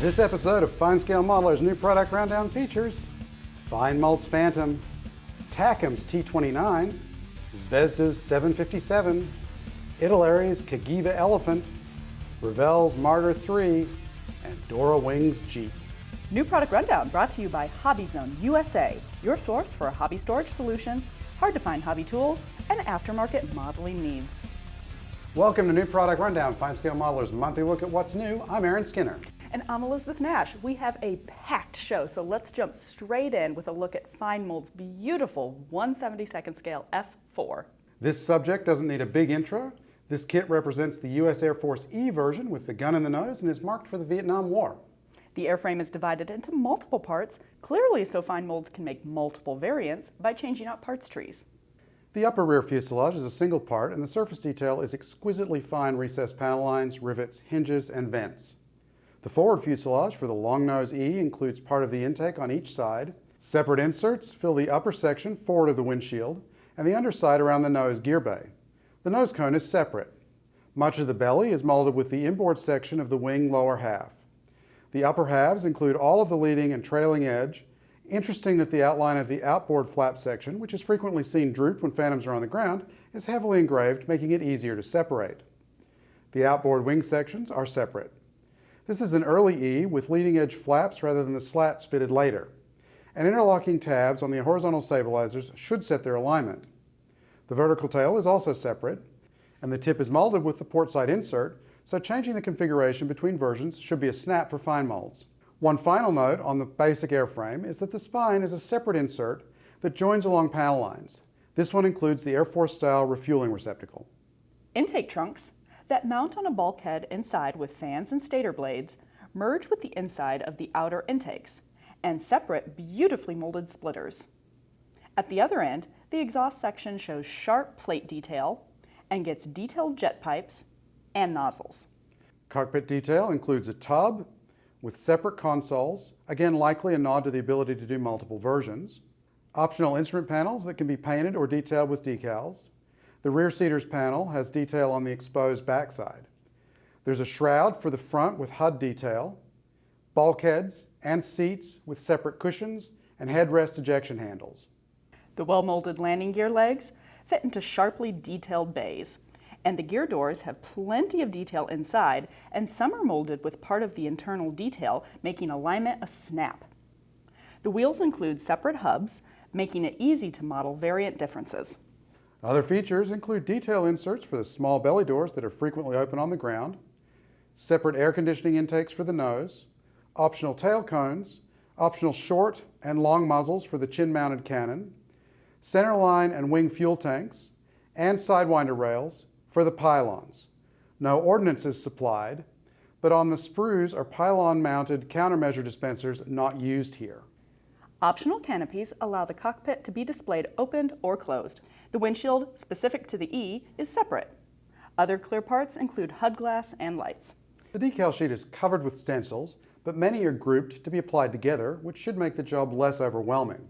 This episode of FineScale Modeler's new product rundown features FineMold's Phantom, Takom's T29, Zvezda's 757, Italeri's Cagiva Elephant, Revell's Marder III, and Dora Wing's Jeep. New product rundown brought to you by Hobby Zone USA, your source for hobby storage solutions, hard to find hobby tools, and aftermarket modeling needs. Welcome to New Product Rundown, FineScale Modeler's monthly look at what's new. I'm Aaron Skinner. And I'm Elizabeth Nash. We have a packed show, so let's jump straight in with a look at FineMold's beautiful 1/72nd scale F4. This subject doesn't need a big intro. This kit represents the U.S. Air Force E version with the gun in the nose and is marked for the Vietnam War. The airframe is divided into multiple parts, clearly so FineMolds can make multiple variants by changing out parts trees. The upper rear fuselage is a single part, and the surface detail is exquisitely fine recessed panel lines, rivets, hinges, and vents. The forward fuselage for the long nose E includes part of the intake on each side. Separate inserts fill the upper section forward of the windshield and the underside around the nose gear bay. The nose cone is separate. Much of the belly is molded with the inboard section of the wing lower half. The upper halves include all of the leading and trailing edge. Interesting that the outline of the outboard flap section, which is frequently seen drooped when Phantoms are on the ground, is heavily engraved, making it easier to separate. The outboard wing sections are separate. This is an early E with leading edge flaps rather than the slats fitted later. And interlocking tabs on the horizontal stabilizers should set their alignment. The vertical tail is also separate, and the tip is molded with the port side insert, so changing the configuration between versions should be a snap for FineMolds. One final note on the basic airframe is that the spine is a separate insert that joins along panel lines. This one includes the Air Force style refueling receptacle. Intake trunks that mount on a bulkhead inside with fans and stator blades merge with the inside of the outer intakes and separate beautifully molded splitters. At the other end, the exhaust section shows sharp plate detail and gets detailed jet pipes and nozzles. Cockpit detail includes a tub with separate consoles, again likely a nod to the ability to do multiple versions. Optional instrument panels that can be painted or detailed with decals. The rear seaters panel has detail on the exposed backside. There's a shroud for the front with HUD detail, bulkheads and seats with separate cushions and headrest ejection handles. The well-molded landing gear legs fit into sharply detailed bays, and the gear doors have plenty of detail inside, and some are molded with part of the internal detail, making alignment a snap. The wheels include separate hubs, making it easy to model variant differences. Other features include detail inserts for the small belly doors that are frequently open on the ground, separate air conditioning intakes for the nose, optional tail cones, optional short and long muzzles for the chin-mounted cannon, centerline and wing fuel tanks, and sidewinder rails for the pylons. No ordnance is supplied, but on the sprues are pylon-mounted countermeasure dispensers not used here. Optional canopies allow the cockpit to be displayed opened or closed. The windshield, specific to the E, is separate. Other clear parts include HUD glass and lights. The decal sheet is covered with stencils, but many are grouped to be applied together, which should make the job less overwhelming.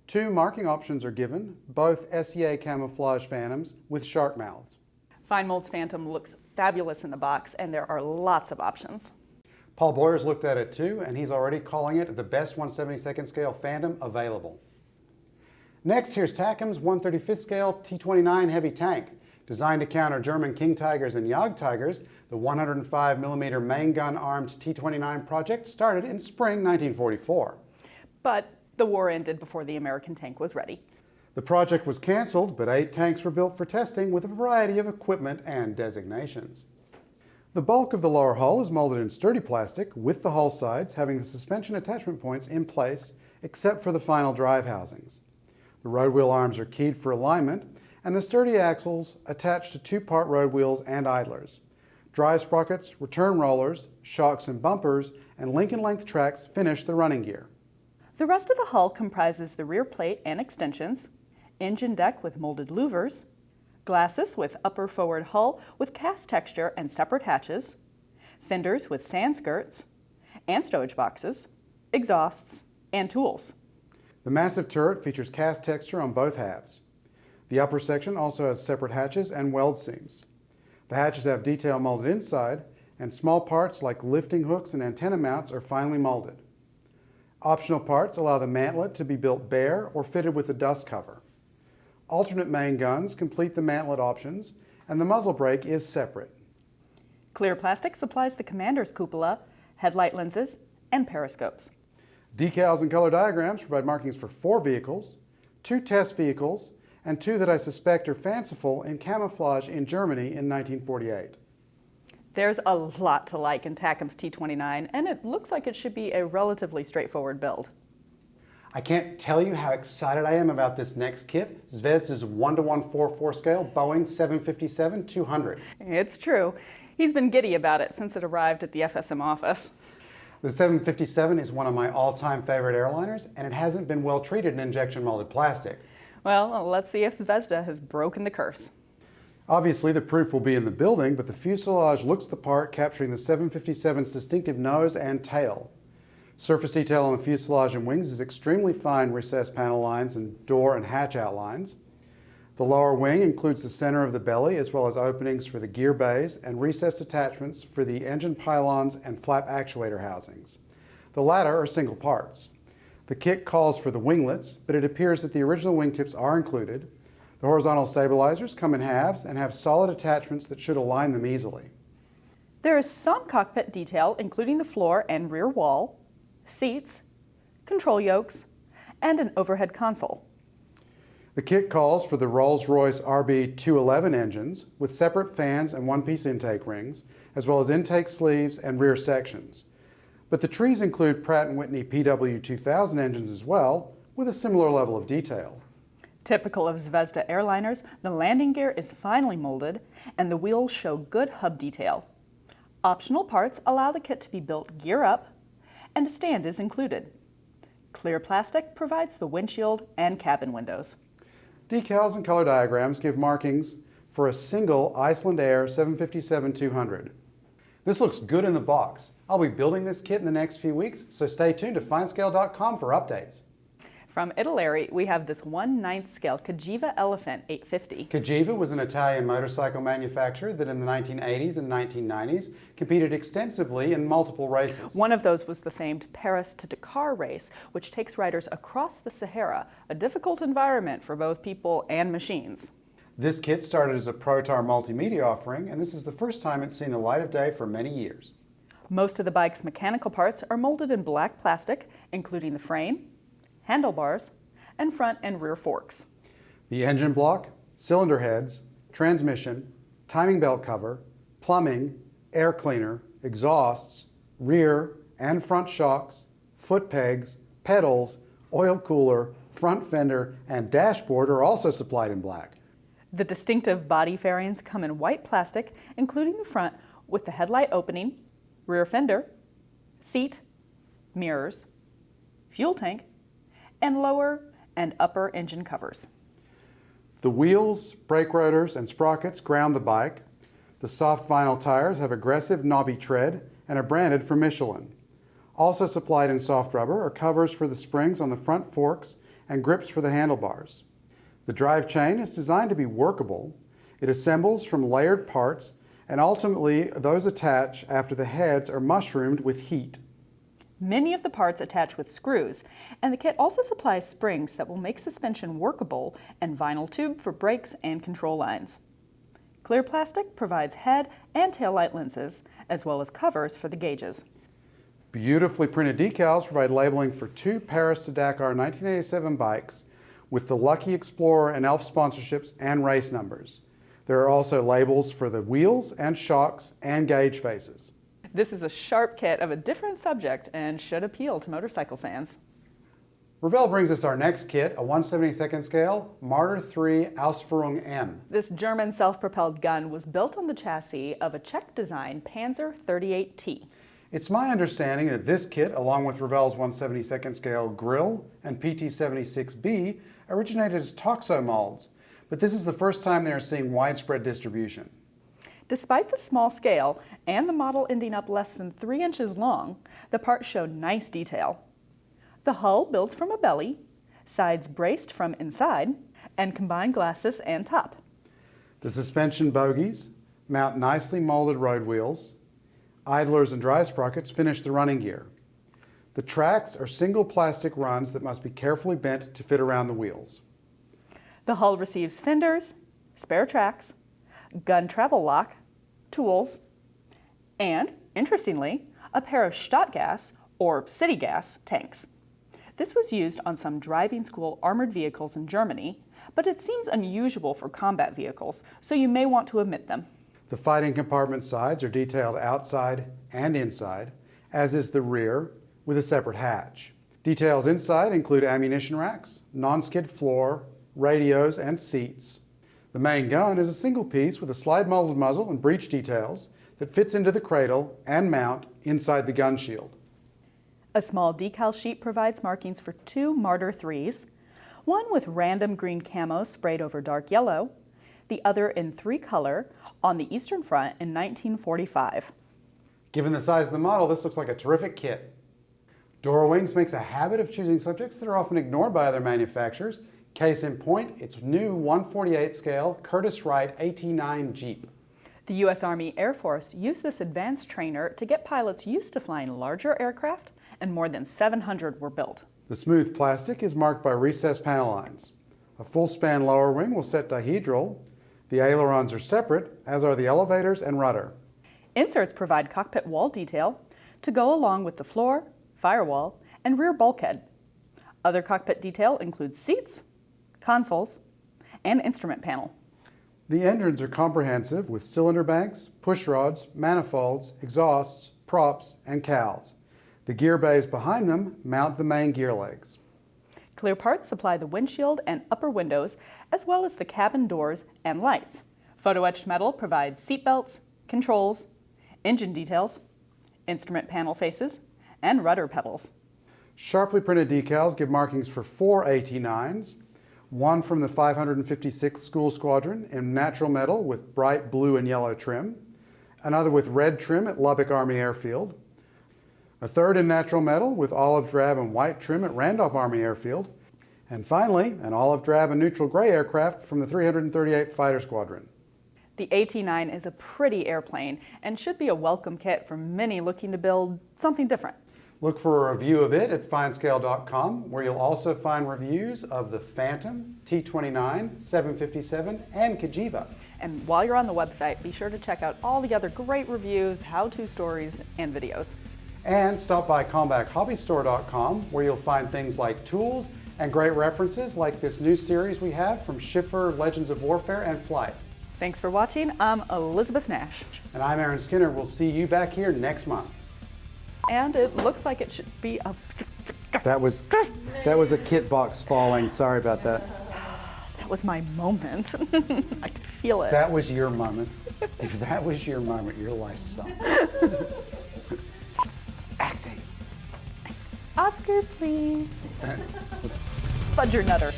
Two marking options are given, both SEA camouflage Phantoms with shark mouths. FineMold's Phantom looks fabulous in the box, and there are lots of options. Paul Boyer's looked at it too, and he's already calling it the best 1/72nd scale Phantom available. Next, here's Takom's 1/35th scale T29 heavy tank. Designed to counter German King Tigers and Jagdtigers, the 105mm main gun armed T29 project started in spring 1944. But the war ended before the American tank was ready. The project was canceled, but 8 tanks were built for testing with a variety of equipment and designations. The bulk of the lower hull is molded in sturdy plastic, with the hull sides having the suspension attachment points in place, except for the final drive housings. The road wheel arms are keyed for alignment, and the sturdy axles attach to 2-part road wheels and idlers. Drive sprockets, return rollers, shocks and bumpers, and Lincoln length tracks finish the running gear. The rest of the hull comprises the rear plate and extensions, engine deck with molded louvers, glacis with upper forward hull with cast texture and separate hatches, fenders with sand skirts, and stowage boxes, exhausts, and tools. The massive turret features cast texture on both halves. The upper section also has separate hatches and weld seams. The hatches have detail molded inside, and small parts like lifting hooks and antenna mounts are finely molded. Optional parts allow the mantlet to be built bare or fitted with a dust cover. Alternate main guns complete the mantlet options, and the muzzle brake is separate. Clear plastic supplies the commander's cupola, headlight lenses, and periscopes. Decals and color diagrams provide markings for 4 vehicles, 2 test vehicles, and 2 that I suspect are fanciful in camouflage in Germany in 1948. There's a lot to like in Takom's T29, and it looks like it should be a relatively straightforward build. I can't tell you how excited I am about this next kit, Zvezda's 1:144 scale Boeing 757-200. It's true. He's been giddy about it since it arrived at the FSM office. The 757 is one of my all-time favorite airliners, and it hasn't been well treated in injection molded plastic. Well, let's see if Zvezda has broken the curse. Obviously, the proof will be in the building, but the fuselage looks the part, capturing the 757's distinctive nose and tail. Surface detail on the fuselage and wings is extremely fine recessed panel lines and door and hatch outlines. The lower wing includes the center of the belly, as well as openings for the gear bays and recessed attachments for the engine pylons and flap actuator housings. The latter are single parts. The kit calls for the winglets, but it appears that the original wingtips are included. The horizontal stabilizers come in halves and have solid attachments that should align them easily. There is some cockpit detail, including the floor and rear wall, seats, control yokes, and an overhead console. The kit calls for the Rolls-Royce RB211 engines with separate fans and one-piece intake rings, as well as intake sleeves and rear sections. But the trees include Pratt & Whitney PW2000 engines as well, with a similar level of detail. Typical of Zvezda airliners, the landing gear is finely molded and the wheels show good hub detail. Optional parts allow the kit to be built gear up, and a stand is included. Clear plastic provides the windshield and cabin windows. Decals and color diagrams give markings for a single Iceland Air 757-200. This looks good in the box. I'll be building this kit in the next few weeks, so stay tuned to FineScale.com for updates. From Italeri, we have this 1/9 scale Cagiva Elephant 850. Cagiva was an Italian motorcycle manufacturer that in the 1980s and 1990s competed extensively in multiple races. One of those was the famed Paris to Dakar race, which takes riders across the Sahara, a difficult environment for both people and machines. This kit started as a Protar multimedia offering, and this is the first time it's seen the light of day for many years. Most of the bike's mechanical parts are molded in black plastic, including the frame, handlebars, and front and rear forks. The engine block, cylinder heads, transmission, timing belt cover, plumbing, air cleaner, exhausts, rear and front shocks, foot pegs, pedals, oil cooler, front fender, and dashboard are also supplied in black. The distinctive body fairings come in white plastic, including the front with the headlight opening, rear fender, seat, mirrors, fuel tank, and lower and upper engine covers. The wheels, brake rotors, and sprockets ground the bike. The soft vinyl tires have aggressive knobby tread and are branded for Michelin. Also supplied in soft rubber are covers for the springs on the front forks and grips for the handlebars. The drive chain is designed to be workable. It assembles from layered parts, and ultimately those attach after the heads are mushroomed with heat. Many of the parts attach with screws, and the kit also supplies springs that will make suspension workable and vinyl tube for brakes and control lines. Clear plastic provides head and tail light lenses, as well as covers for the gauges. Beautifully printed decals provide labeling for 2 Paris to Dakar 1987 bikes with the Lucky Explorer and Elf sponsorships and race numbers. There are also labels for the wheels and shocks and gauge faces. This is a sharp kit of a different subject and should appeal to motorcycle fans. Revell brings us our next kit, a 1/72nd scale Marder III Ausf M. This German self-propelled gun was built on the chassis of a Czech-designed Panzer 38T. It's my understanding that this kit, along with Revell's 1/72nd scale grill and PT-76B, originated as Toxo molds, but this is the first time they are seeing widespread distribution. Despite the small scale and the model ending up less than 3 inches long, the parts show nice detail. The hull builds from a belly, sides braced from inside, and combined glasses and top. The suspension bogies mount nicely molded road wheels. Idlers and dry sprockets finish the running gear. The tracks are single plastic runs that must be carefully bent to fit around the wheels. The hull receives fenders, spare tracks, gun travel lock, tools, and, interestingly, a pair of Stadtgas, or city gas, tanks. This was used on some driving school armored vehicles in Germany, but it seems unusual for combat vehicles, so you may want to omit them. The fighting compartment sides are detailed outside and inside, as is the rear, with a separate hatch. Details inside include ammunition racks, non-skid floor, radios, and seats. The main gun is a single piece with a slide molded muzzle and breech details that fits into the cradle and mount inside the gun shield. A small decal sheet provides markings for 2 Marder IIIs, one with random green camo sprayed over dark yellow, the other in 3 color on the Eastern Front in 1945. Given the size of the model, this looks like a terrific kit. Dora Wings makes a habit of choosing subjects that are often ignored by other manufacturers. Case in point, its new 1/48 scale Curtiss-Wright AT9 Jeep. The U.S. Army Air Force used this advanced trainer to get pilots used to flying larger aircraft, and more than 700 were built. The smooth plastic is marked by recessed panel lines. A full-span lower wing will set dihedral. The ailerons are separate, as are the elevators and rudder. Inserts provide cockpit wall detail to go along with the floor, firewall, and rear bulkhead. Other cockpit detail includes seats, consoles, and instrument panel. The engines are comprehensive with cylinder banks, push rods, manifolds, exhausts, props, and cowls. The gear bays behind them mount the main gear legs. Clear parts supply the windshield and upper windows, as well as the cabin doors and lights. Photo-etched metal provides seat belts, controls, engine details, instrument panel faces, and rudder pedals. Sharply printed decals give markings for 4 AT9s, one from the 556th School Squadron in natural metal with bright blue and yellow trim, another with red trim at Lubbock Army Airfield, a third in natural metal with olive drab and white trim at Randolph Army Airfield, and finally, an olive drab and neutral gray aircraft from the 338th Fighter Squadron. The AT9 is a pretty airplane and should be a welcome kit for many looking to build something different. Look for a review of it at FineScale.com, where you'll also find reviews of the Phantom, T29, 757, and Cagiva. And while you're on the website, be sure to check out all the other great reviews, how-to stories, and videos. And stop by CombatHobbyStore.com, where you'll find things like tools and great references like this new series we have from Schiffer, Legends of Warfare, and Flight. Thanks for watching. I'm Elizabeth Nash. And I'm Aaron Skinner. We'll see you back here next month. And it looks like it should be a... That was a kit box falling. Sorry about that. That was my moment. I could feel it. That was your moment. If that was your moment, your life sucks. Acting. Oscar, please. Fudger Nutter.